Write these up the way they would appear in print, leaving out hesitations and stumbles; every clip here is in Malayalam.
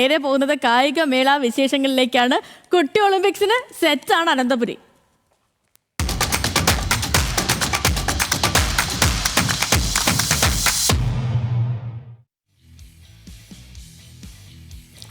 നേരെ പോകുന്നത് കായിക മേള വിശേഷങ്ങളിലേക്കാണ്. കുട്ടി ഒളിമ്പിക്സിന് സെറ്റാണ് അനന്തപുരി.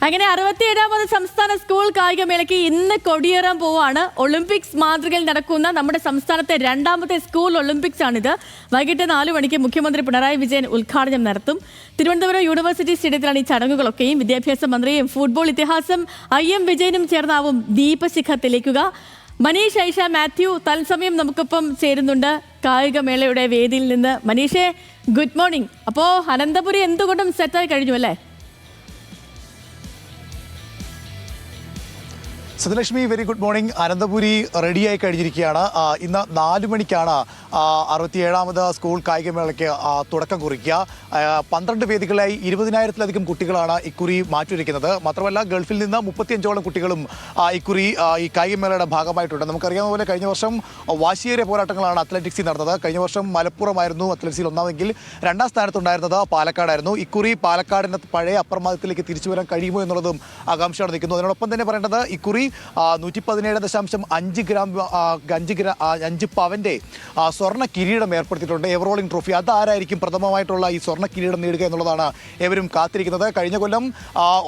അങ്ങനെ 67ാമത് സംസ്ഥാന സ്കൂൾ കായികമേളയ്ക്ക് ഇന്ന് കൊടിയേറാൻ പോവാണ്. ഒളിമ്പിക്സ് മാതൃകയിൽ നടക്കുന്ന നമ്മുടെ സംസ്ഥാനത്തെ രണ്ടാമത്തെ സ്കൂൾ ഒളിമ്പിക്സ് ആണിത്. വൈകിട്ട് 4 മണിക്ക് മുഖ്യമന്ത്രി പിണറായി വിജയൻ ഉദ്ഘാടനം നടത്തും. തിരുവനന്തപുരം യൂണിവേഴ്സിറ്റി സ്റ്റേഡിയത്തിലാണ് ഈ ചടങ്ങുകളൊക്കെയും. വിദ്യാഭ്യാസ മന്ത്രിയും ഫുട്ബോൾ ഇതിഹാസം IM വിജയനും ചേർന്നാവും ദീപശിഖ തെളിക്കുക. മനീഷ്, ഐഷ, മാത്യു തത്സമയം നമുക്കൊപ്പം ചേരുന്നുണ്ട് കായികമേളയുടെ വേദിയിൽ നിന്ന്. മനീഷേ, ഗുഡ് മോർണിംഗ്. അപ്പോൾ അനന്തപുരി എന്തുകൊണ്ടും സെറ്റായി കഴിഞ്ഞു അല്ലേ? Sathyalakshmi, very good morning. Ananthapuri റെഡിയായി കഴിഞ്ഞിരിക്കുകയാണ്. ഇന്ന് 4 മണിക്കാണ് 67ാമത് സ്കൂൾ കായികമേളയ്ക്ക് തുടക്കം കുറിക്കുക. 12 വേദികളായി 20,000-ലധികം കുട്ടികളാണ് ഇക്കുറി മാറ്റിവെക്കുന്നത്. മാത്രമല്ല, ഗൾഫിൽ നിന്ന് 35ഓളം കുട്ടികളും ഇക്കുറി ഈ കായികമേളയുടെ ഭാഗമായിട്ടുണ്ട്. നമുക്കറിയാവുന്ന പോലെ കഴിഞ്ഞ വർഷം വാശിയേറിയ പോരാട്ടങ്ങളാണ് അത്ലറ്റിക്സിൽ നടന്നത്. കഴിഞ്ഞ വർഷം മലപ്പുറമായിരുന്നു അത്ലറ്റിക്സിൽ ഒന്നാമെങ്കിൽ 2ാം സ്ഥാനത്തുണ്ടായിരുന്നത് പാലക്കാടായിരുന്നു. ഇക്കുറി പാലക്കാടിൻ്റെ പഴയ അപ്രമാദത്തിലേക്ക് തിരിച്ചു വരാൻ കഴിയുമോ എന്നുള്ളതും ആകാംക്ഷയോടെ നിൽക്കുന്നു. അതിനോടൊപ്പം തന്നെ പറയേണ്ടത്, ഇക്കുറി 117.5 പവന്റെ സ്വർണ്ണ കിരീടം ഏർപ്പെടുത്തിയിട്ടുണ്ട്. Ever-rolling trophy. അതാരായിരിക്കും പ്രഥമമായിട്ടുള്ള ഈ സ്വർണ്ണ കിരീടം നേടുക എന്നുള്ളതാണ് ഏവരും കാത്തിരിക്കുന്നത്. കഴിഞ്ഞ കൊല്ലം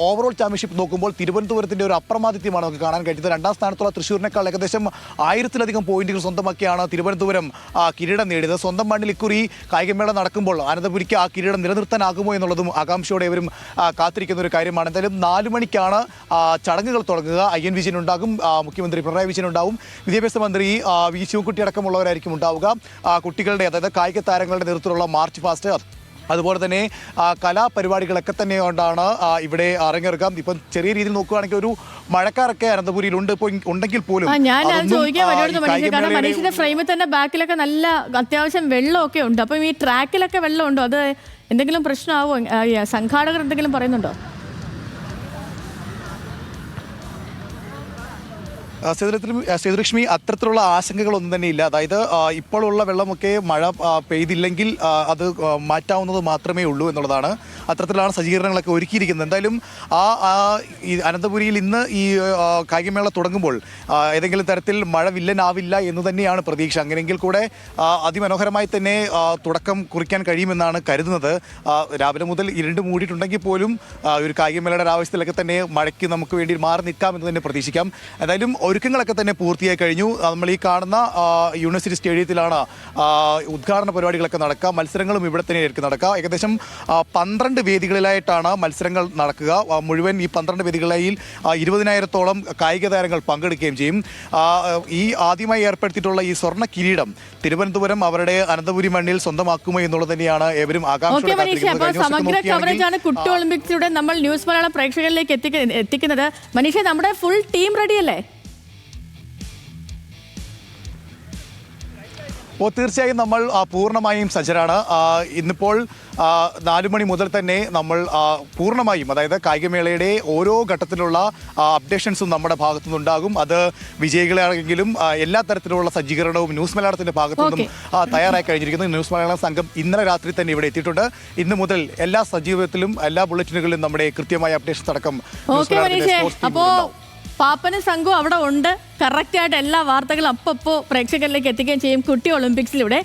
ഓവറോൾ ചാമ്പ്യൻഷിപ്പ് നോക്കുമ്പോൾ തിരുവനന്തപുരത്തിന്റെ ഒരു അപ്രമാദിത്യമാണ് നമുക്ക് കാണാൻ കഴിഞ്ഞത്. 2ാം സ്ഥാനത്തുള്ള തൃശ്ശൂരിനേക്കാൾ ഏകദേശം 1000-ലധികം പോയിന്റുകൾ സ്വന്തമാക്കിയാണ് തിരുവനന്തപുരം കിരീടം നേടിയത്. സ്വന്തം മണ്ണിൽ ഇക്കുറി കായികമേള നടക്കുമ്പോൾ അനന്തപുരിക്ക് ആ കിരീടം നിലനിർത്താനാകുമോ എന്നുള്ളതും ആകാംക്ഷയോടെ ഏവരും കാത്തിരിക്കുന്ന ഒരു കാര്യമാണ്. എന്തായാലും 4 മണിക്കാണ് ചടങ്ങുകൾ തുടങ്ങുക. IN വിജയൻ ഉണ്ടാകും, മുഖ്യമന്ത്രി പിണറായി വിജയൻ ഉണ്ടാവും, വിദ്യാഭ്യാസ മന്ത്രി വി ശിവൻകുട്ടി അടക്കമുള്ളവരായിരിക്കും ഉണ്ടാവുക. കുട്ടികളുടെ, അതായത് കായിക താരങ്ങളുടെ നേതൃത്വത്തിലുള്ള മാർച്ച് പാസ്റ്റ്, അതുപോലെ തന്നെ കലാപരിപാടികളൊക്കെ തന്നെ കൊണ്ടാണ് ഇവിടെ അരങ്ങേറുക. ഇപ്പം ചെറിയ രീതിയിൽ നോക്കുകയാണെങ്കിൽ ഒരു മഴക്കാരൊക്കെ അനന്തപുരിയിലുണ്ട്. ഇപ്പോൾ ഉണ്ടെങ്കിൽ പോലും മനീഷിന്റെ ഫ്രെയിമിൽ തന്നെ ബാക്കിലൊക്കെ നല്ല അത്യാവശ്യം വെള്ളമൊക്കെ ഉണ്ട്. അപ്പം ഈ ട്രാക്കിലൊക്കെ വെള്ളമുണ്ടോ? അത് എന്തെങ്കിലും പ്രശ്നമാവോ? സംഘാടകർ എന്തെങ്കിലും പറയുന്നുണ്ടോ? സേതുലക്ഷ്മി, അത്തരത്തിലുള്ള ആശങ്കകളൊന്നും തന്നെ ഇല്ല. അതായത് ഇപ്പോഴുള്ള വെള്ളമൊക്കെ മഴ പെയ്തില്ലെങ്കിൽ അത് മാറ്റാവുന്നത് മാത്രമേ ഉള്ളൂ എന്നുള്ളതാണ്. അത്തരത്തിലാണ് സജ്ജീകരണങ്ങളൊക്കെ ഒരുക്കിയിരിക്കുന്നത്. എന്തായാലും ഈ അനന്തപുരിയിൽ ഇന്ന് ഈ കായികമേള തുടങ്ങുമ്പോൾ ഏതെങ്കിലും തരത്തിൽ മഴ വില്ലനാവില്ല എന്ന് തന്നെയാണ് പ്രതീക്ഷ. അങ്ങനെയെങ്കിൽ കൂടെ അതിമനോഹരമായി തന്നെ തുടക്കം കുറിക്കാൻ കഴിയുമെന്നാണ് കരുതുന്നത്. രാവിലെ മുതൽ ഇരുണ്ട് മൂടിയിട്ടുണ്ടെങ്കിൽ പോലും ഒരു കായികമേളയുടെ ആവശ്യത്തിലൊക്കെ തന്നെ മഴയ്ക്ക് നമുക്ക് വേണ്ടി മാറി നിൽക്കാമെന്ന് തന്നെ പ്രതീക്ഷിക്കാം. എന്തായാലും ഒരുക്കങ്ങളൊക്കെ തന്നെ പൂർത്തിയായി കഴിഞ്ഞു. നമ്മൾ ഈ കാണുന്ന യൂണിവേഴ്സിറ്റി സ്റ്റേഡിയത്തിലാണ് ഉദ്ഘാടന പരിപാടികളൊക്കെ നടക്കുക. മത്സരങ്ങളും ഇവിടെ തന്നെ ആയിരിക്കും നടക്കുക. ഏകദേശം 12 വേദികളിലായിട്ടാണ് മത്സരങ്ങൾ നടക്കുക. മുഴുവൻ ഈ 12 വേദികളിലായി 20,000-ഓളം കായിക താരങ്ങൾ പങ്കെടുക്കുകയും ചെയ്യും. ഈ ആദ്യമായി ഏർപ്പെടുത്തിയിട്ടുള്ള ഈ സ്വർണ്ണ കിരീടം തിരുവനന്തപുരം അവരുടെ അനന്തപുരി മണ്ണിൽ സ്വന്തമാക്കുമോ എന്നുള്ളത് തന്നെയാണ് ഏവരും ആകാംക്ഷ. സമഗ്ര കവറേജാണ് കുട്ടി ഒളിമ്പിക്സിലൂടെ നമ്മൾ ന്യൂസ് മലയാളം പ്രേക്ഷകരിലേക്ക് എത്തിക്കുന്നത്. മനീഷ, നമ്മുടെ ഫുൾ ടീം റെഡിയല്ലേ? തീർച്ചയായും നമ്മൾ പൂർണ്ണമായും സജ്ജരാണ്. ഇന്നിപ്പോൾ 4 മണി മുതൽ തന്നെ നമ്മൾ പൂർണ്ണമായും, അതായത് കായികമേളയുടെ ഓരോ ഘട്ടത്തിലുള്ള അപ്ഡേഷൻസും നമ്മുടെ ഭാഗത്തു നിന്നുണ്ടാകും. അത് വിജയികളാണെങ്കിലും എല്ലാ തരത്തിലുള്ള സജ്ജീകരണവും ന്യൂസ് മലയാളത്തിന്റെ ഭാഗത്തു നിന്നും തയ്യാറായി കഴിഞ്ഞിരിക്കുന്നു. ന്യൂസ് മലയാളം സംഘം ഇന്നലെ രാത്രി തന്നെ ഇവിടെ എത്തിയിട്ടുണ്ട്. ഇന്ന് മുതൽ എല്ലാ സജീവത്തിലും എല്ലാ ബുള്ളറ്റിനുകളിലും നമ്മുടെ കൃത്യമായ അപ്ഡേഷൻസ് അടക്കം പാപ്പനും സംഘവും അവിടെ ഉണ്ട്. കറക്റ്റായിട്ട് എല്ലാ വാർത്തകളും അപ്പോൾ പ്രേക്ഷകരിലേക്ക് എത്തിക്കുകയും ചെയ്യും കുട്ടി ഒളിമ്പിക്സിലൂടെ.